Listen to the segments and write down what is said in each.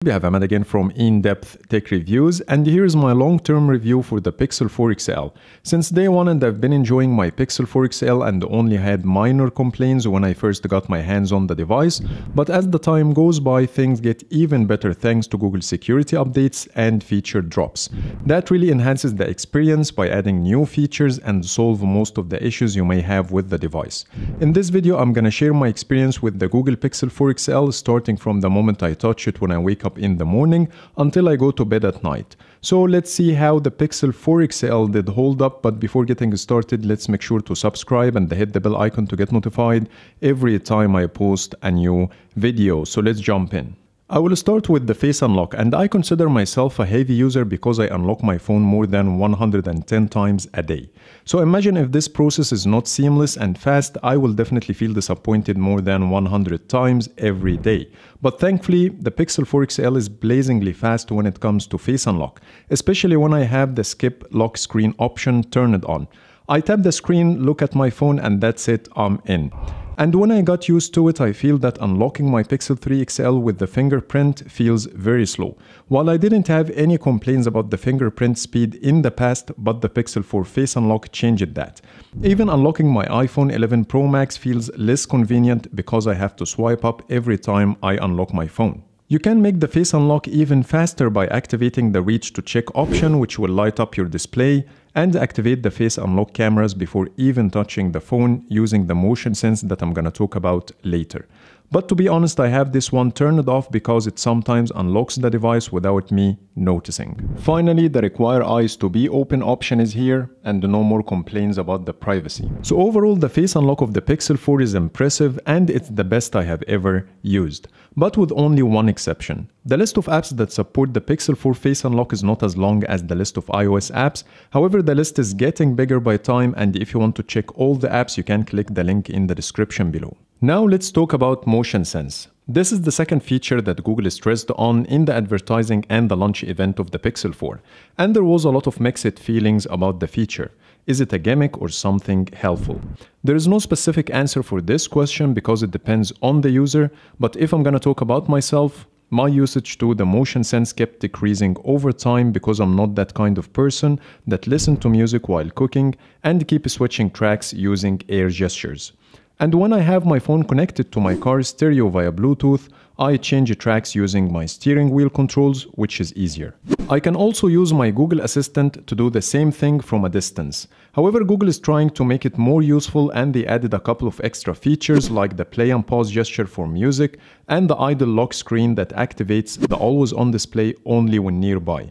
We have Ahmed again from In-Depth Tech Reviews, and here's my long-term review for the Pixel 4 XL. Since day one, and I've been enjoying my Pixel 4 XL and only had minor complaints when I first got my hands on the device, but as the time goes by, things get even better thanks to Google security updates and feature drops. That really enhances the experience by adding new features and solve most of the issues you may have with the device. In this video, I'm gonna share my experience with the Google Pixel 4 XL starting from the moment I touch it when I wake up in the morning until I go to bed at night. So let's see how the Pixel 4 XL did hold up, but before getting started, let's make sure to subscribe and hit the bell icon to get notified every time I post a new video. So let's jump in. I will start with the face unlock, and I consider myself a heavy user because I unlock my phone more than 110 times a day. So imagine if this process is not seamless and fast, I will definitely feel disappointed more than 100 times every day. But thankfully, the Pixel 4 XL is blazingly fast when it comes to face unlock, especially when I have the skip lock screen option turned on. I tap the screen, look at my phone, and that's it, I'm in. And when I got used to it, I feel that unlocking my Pixel 3 XL with the fingerprint feels very slow. While I didn't have any complaints about the fingerprint speed in the past, but the Pixel 4 Face Unlock changed that. Even unlocking my iPhone 11 Pro Max feels less convenient because I have to swipe up every time I unlock my phone. You can make the face unlock even faster by activating the reach to check option, which will light up your display, and activate the face unlock cameras before even touching the phone using the motion sense that I'm gonna talk about later. But to be honest, I have this one turned off because it sometimes unlocks the device without me noticing. Finally, the require eyes to be open option is here, and no more complaints about the privacy. So overall, the face unlock of the Pixel 4 is impressive and it's the best I have ever used. But with only one exception. The list of apps that support the Pixel 4 Face Unlock is not as long as the list of iOS apps. However, the list is getting bigger by time, and if you want to check all the apps, you can click the link in the description below. Now let's talk about Motion Sense. This is the second feature that Google stressed on in the advertising and the launch event of the Pixel 4. And there was a lot of mixed feelings about the feature. Is it a gimmick or something helpful? There is no specific answer for this question because it depends on the user, but if I'm gonna talk about myself, my usage to the motion sense kept decreasing over time because I'm not that kind of person that listen to music while cooking and keep switching tracks using air gestures. And when I have my phone connected to my car stereo via Bluetooth, I change tracks using my steering wheel controls, which is easier. I can also use my Google Assistant to do the same thing from a distance. However, Google is trying to make it more useful, and they added a couple of extra features like the play and pause gesture for music and the idle lock screen that activates the always on display only when nearby.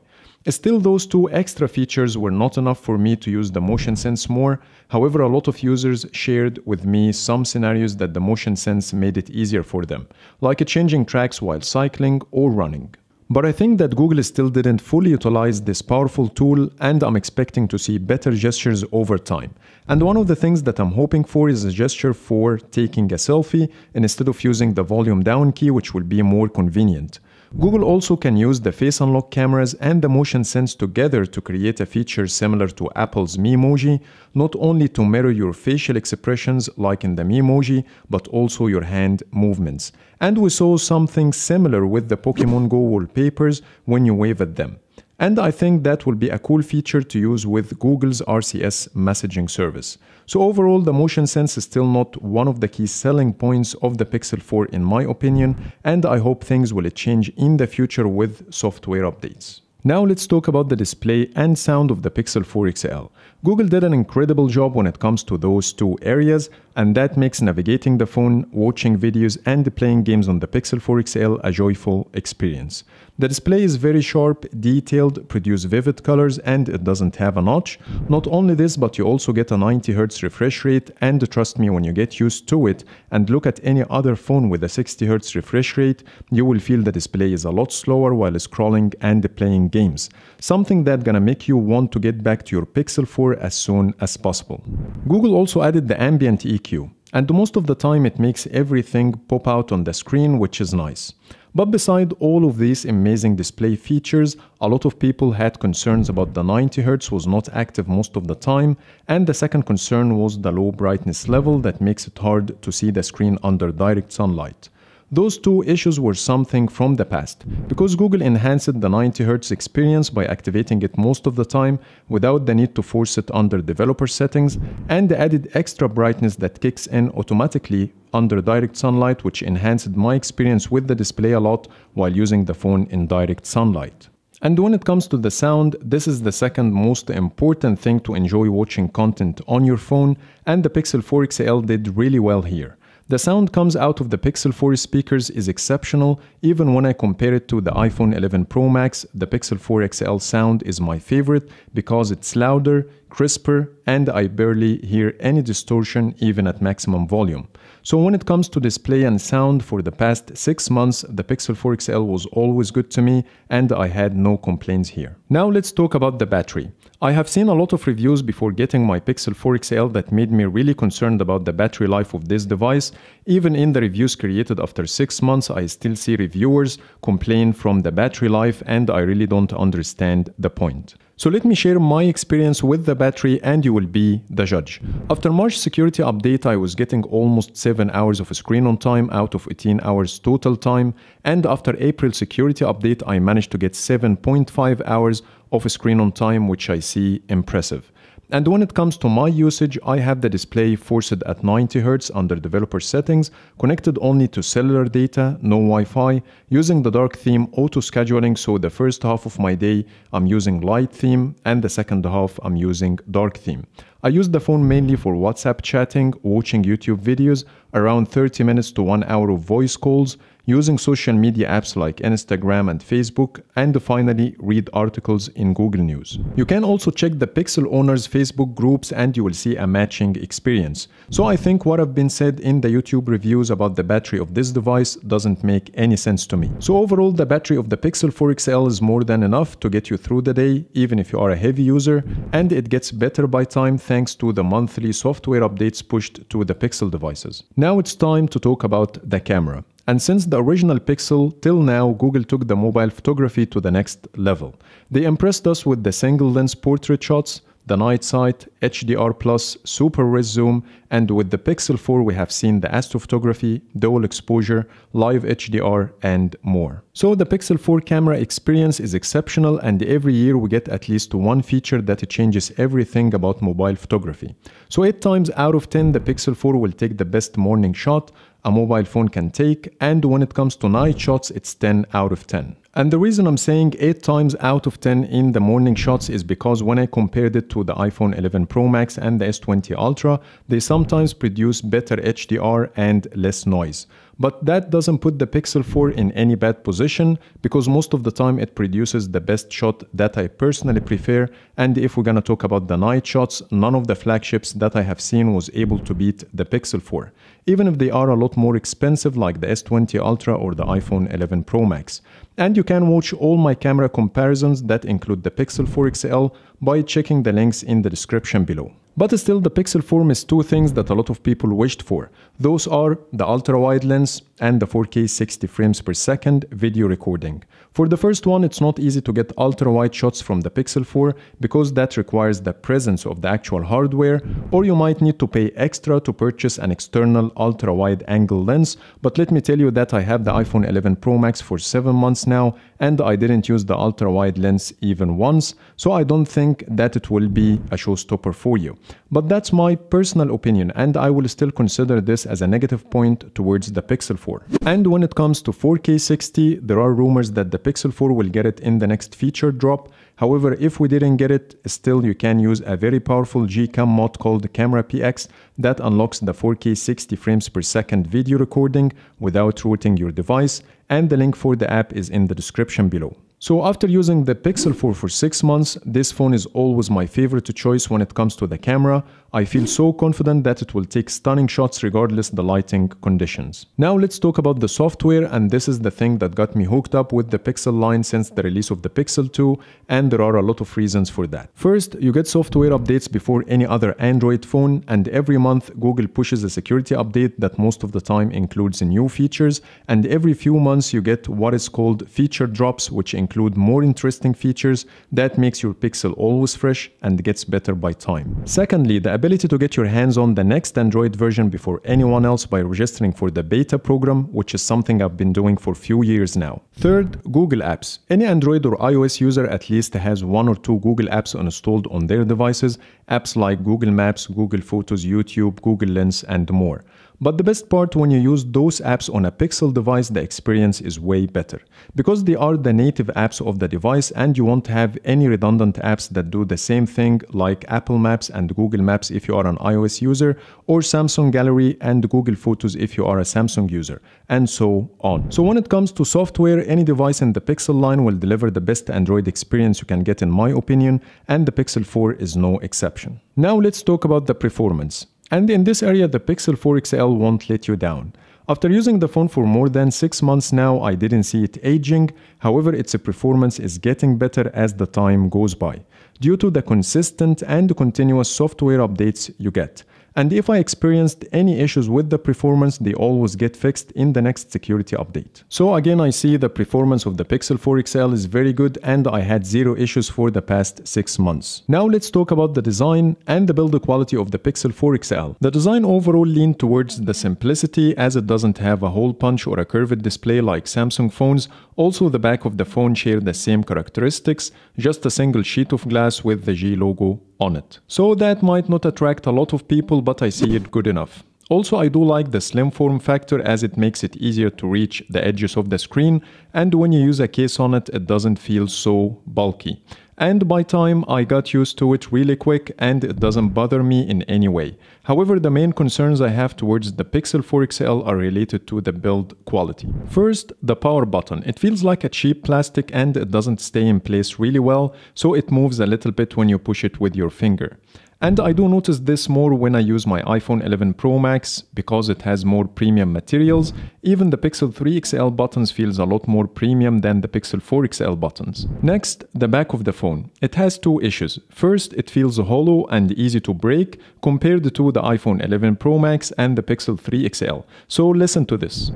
Still, those two extra features were not enough for me to use the motion sense more. However, a lot of users shared with me some scenarios that the motion sense made it easier for them, like changing tracks while cycling or running. But I think that Google still didn't fully utilize this powerful tool, and I'm expecting to see better gestures over time. And one of the things that I'm hoping for is a gesture for taking a selfie instead of using the volume down key, which will be more convenient. Google also can use the face unlock cameras and the motion sense together to create a feature similar to Apple's Memoji, not only to mirror your facial expressions like in the Memoji, but also your hand movements. And we saw something similar with the Pokemon Go wallpapers when you wave at them. And I think that will be a cool feature to use with Google's RCS messaging service. So overall, the motion sense is still not one of the key selling points of the Pixel 4 in my opinion, and I hope things will change in the future with software updates. Now let's talk about the display and sound of the Pixel 4 XL. Google did an incredible job when it comes to those two areas, and that makes navigating the phone, watching videos, and playing games on the Pixel 4 XL a joyful experience. The display is very sharp, detailed, produces vivid colors, and it doesn't have a notch. Not only this, but you also get a 90 Hz refresh rate, and trust me, when you get used to it and look at any other phone with a 60 Hz refresh rate, you will feel the display is a lot slower while scrolling and playing games. Something that's gonna make you want to get back to your Pixel 4 as soon as possible. Google also added the ambient EQ, and most of the time it makes everything pop out on the screen, which is nice. But beside all of these amazing display features, a lot of people had concerns about the 90 Hz was not active most of the time, and the second concern was the low brightness level that makes it hard to see the screen under direct sunlight. Those two issues were something from the past, because Google enhanced the 90Hz experience by activating it most of the time without the need to force it under developer settings, and added extra brightness that kicks in automatically under direct sunlight, which enhanced my experience with the display a lot while using the phone in direct sunlight. And when it comes to the sound, this is the second most important thing to enjoy watching content on your phone, and the Pixel 4 XL did really well here. The sound comes out of the Pixel 4 speakers is exceptional. Even when I compare it to the iPhone 11 Pro Max, the Pixel 4 XL sound is my favorite because it's louder, crisper, and I barely hear any distortion even at maximum volume. So when it comes to display and sound, for the past 6 months, the Pixel 4 XL was always good to me and I had no complaints here. Now let's talk about the battery. I have seen a lot of reviews before getting my Pixel 4 XL that made me really concerned about the battery life of this device. Even in the reviews created after 6 months, I still see reviewers complain from the battery life, and I really don't understand the point. So let me share my experience with the battery and you will be the judge. After March security update, I was getting almost 7 hours of screen on time out of 18 hours total time, and after April security update, I managed to get 7.5 hours of screen on time, which I see impressive. And when it comes to my usage, I have the display forced at 90Hz under developer settings, connected only to cellular data, no Wi-Fi, using the dark theme auto scheduling, so the first half of my day I'm using light theme and the second half I'm using dark theme. I use the phone mainly for WhatsApp chatting, watching YouTube videos, around 30 minutes to 1 hour of voice calls, using social media apps like Instagram and Facebook, and finally read articles in Google News. You can also check the Pixel owners' Facebook groups and you will see a matching experience. So I think what have been said in the YouTube reviews about the battery of this device doesn't make any sense to me. So overall, the battery of the Pixel 4 XL is more than enough to get you through the day, even if you are a heavy user, and it gets better by time thanks to the monthly software updates pushed to the Pixel devices. Now it's time to talk about the camera. And since the original Pixel, till now, Google took the mobile photography to the next level. They impressed us with the single lens portrait shots, the night sight, HDR+, super res zoom, and with the Pixel 4 we have seen the astrophotography, dual exposure, live HDR, and more. So the Pixel 4 camera experience is exceptional, and every year we get at least one feature that changes everything about mobile photography. So 8 times out of 10 the Pixel 4 will take the best morning shot a mobile phone can take, and when it comes to night shots it's 10 out of 10. And the reason I'm saying 8 times out of 10 in the morning shots is because when I compared it to the iPhone 11 Pro Max and the S20 Ultra, they sometimes produce better HDR and less noise. But that doesn't put the Pixel 4 in any bad position, because most of the time it produces the best shot that I personally prefer. And if we're gonna talk about the night shots, none of the flagships that I have seen was able to beat the Pixel 4, even if they are a lot more expensive like the S20 Ultra or the iPhone 11 Pro Max. And you can watch all my camera comparisons that include the Pixel 4 XL by checking the links in the description below. But still, the Pixel 4 missed 2 things that a lot of people wished for. Those are the ultra-wide lens and the 4K 60 frames per second video recording. For the first one, it's not easy to get ultra-wide shots from the Pixel 4 because that requires the presence of the actual hardware, or you might need to pay extra to purchase an external ultra-wide angle lens. But let me tell you that I have the iPhone 11 Pro Max for 7 months now, and I didn't use the ultra-wide lens even once, so I don't think that it will be a showstopper for you. But that's my personal opinion, and I will still consider this as a negative point towards the Pixel 4. And when it comes to 4K 60, there are rumors that the Pixel 4 will get it in the next feature drop. However, if we didn't get it, still you can use a very powerful Gcam mod called Camera PX that unlocks the 4K 60 frames per second video recording without rooting your device, and the link for the app is in the description below. So after using the Pixel 4 for 6 months, this phone is always my favorite choice when it comes to the camera. I feel so confident that it will take stunning shots regardless the lighting conditions. Now let's talk about the software, and this is the thing that got me hooked up with the Pixel line since the release of the Pixel 2, and there are a lot of reasons for that. First, you get software updates before any other Android phone, and every month Google pushes a security update that most of the time includes new features, and every few months you get what is called feature drops, which include include more interesting features that makes your Pixel always fresh and gets better by time. Secondly, the ability to get your hands on the next Android version before anyone else by registering for the beta program, which is something I've been doing for a few years now. Third, Google Apps. Any Android or iOS user at least has 1 or 2 Google apps installed on their devices, apps like Google Maps, Google Photos, YouTube, Google Lens, and more. But the best part, when you use those apps on a Pixel device, the experience is way better. Because they are the native apps of the device and you won't have any redundant apps that do the same thing like Apple Maps and Google Maps if you are an iOS user, or Samsung Gallery and Google Photos if you are a Samsung user, and so on. So when it comes to software, any device in the Pixel line will deliver the best Android experience you can get in my opinion, and the Pixel 4 is no exception. Now let's talk about the performance. And in this area, the Pixel 4 XL won't let you down. After using the phone for more than 6 months now, I didn't see it aging. However, its performance is getting better as the time goes by, due to the consistent and continuous software updates you get. And if I experienced any issues with the performance, they always get fixed in the next security update. So again, I see the performance of the Pixel 4 XL is very good and I had 0 issues for the past 6 months. Now let's talk about the design and the build quality of the Pixel 4 XL. The design overall leaned towards the simplicity, as it doesn't have a hole punch or a curved display like Samsung phones. Also, the back of the phone shared the same characteristics, just a single sheet of glass with the G logo on it. So that might not attract a lot of people, but I see it good enough. Also, I do like the slim form factor, as it makes it easier to reach the edges of the screen, and when you use a case on it, it doesn't feel so bulky. And by time, I got used to it really quick and it doesn't bother me in any way. However, the main concerns I have towards the Pixel 4 XL are related to the build quality. First, the power button. It feels like a cheap plastic and it doesn't stay in place really well, so it moves a little bit when you push it with your finger. And I do notice this more when I use my iPhone 11 Pro Max because it has more premium materials. Even the Pixel 3 XL buttons feels a lot more premium than the Pixel 4 XL buttons. Next, the back of the phone. It has 2 issues. First, it feels hollow and easy to break compared to the iPhone 11 Pro Max and the Pixel 3 XL. So listen to this.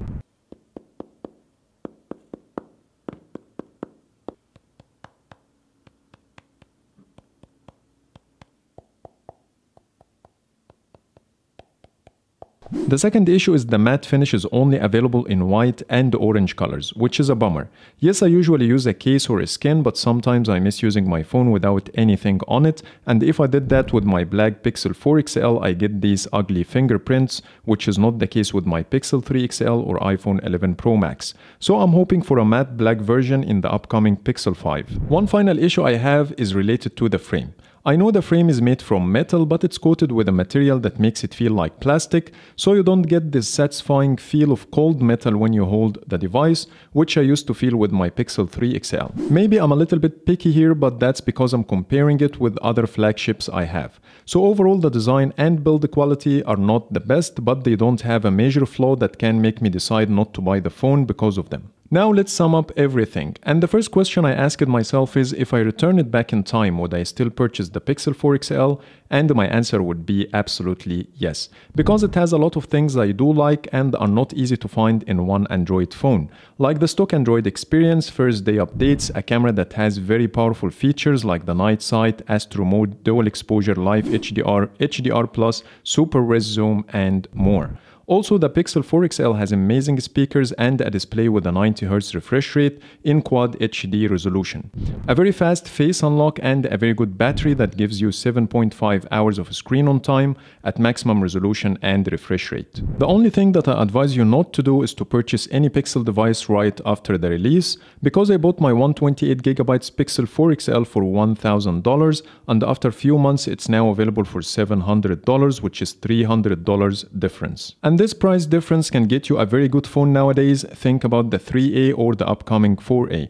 The second issue is the matte finish is only available in white and orange colors, which is a bummer. Yes, I usually use a case or a skin, but sometimes I miss using my phone without anything on it, and if I did that with my black Pixel 4 XL, I get these ugly fingerprints, which is not the case with my Pixel 3 XL or iPhone 11 Pro Max. So I'm hoping for a matte black version in the upcoming Pixel 5. One final issue I have is related to the frame. I know the frame is made from metal, but it's coated with a material that makes it feel like plastic, so you don't get this satisfying feel of cold metal when you hold the device, which I used to feel with my Pixel 3 XL. Maybe I'm a little bit picky here, but that's because I'm comparing it with other flagships I have. So overall, the design and build quality are not the best, but they don't have a major flaw that can make me decide not to buy the phone because of them. Now let's sum up everything. And the first question I asked myself is, if I return it back in time, would I still purchase the Pixel 4 XL? And my answer would be absolutely yes. Because it has a lot of things I do like and are not easy to find in one Android phone. Like the stock Android experience, first day updates, a camera that has very powerful features like the night sight, Astro Mode, dual exposure, live HDR, HDR+, super res zoom, and more. Also, the Pixel 4 XL has amazing speakers and a display with a 90Hz refresh rate in Quad HD resolution. A very fast face unlock and a very good battery that gives you 7.5 hours of screen on time at maximum resolution and refresh rate. The only thing that I advise you not to do is to purchase any Pixel device right after the release, because I bought my 128GB Pixel 4 XL for $1,000 and after a few months it's now available for $700, which is $300 difference. And this price difference can get you a very good phone nowadays. Think about the 3A or the upcoming 4A.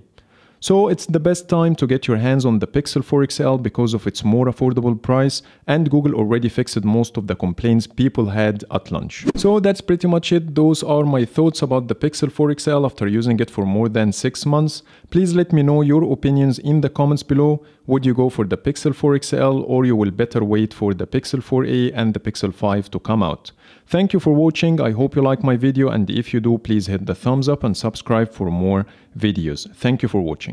So it's the best time to get your hands on the Pixel 4 XL because of its more affordable price, and Google already fixed most of the complaints people had at launch. So that's pretty much it. Those are my thoughts about the Pixel 4 XL after using it for more than 6 months. Please let me know your opinions in the comments below. Would you go for the Pixel 4 XL, or you will better wait for the Pixel 4a and the Pixel 5 to come out? Thank you for watching. I hope you like my video, and if you do, please hit the thumbs up and subscribe for more videos. Thank you for watching.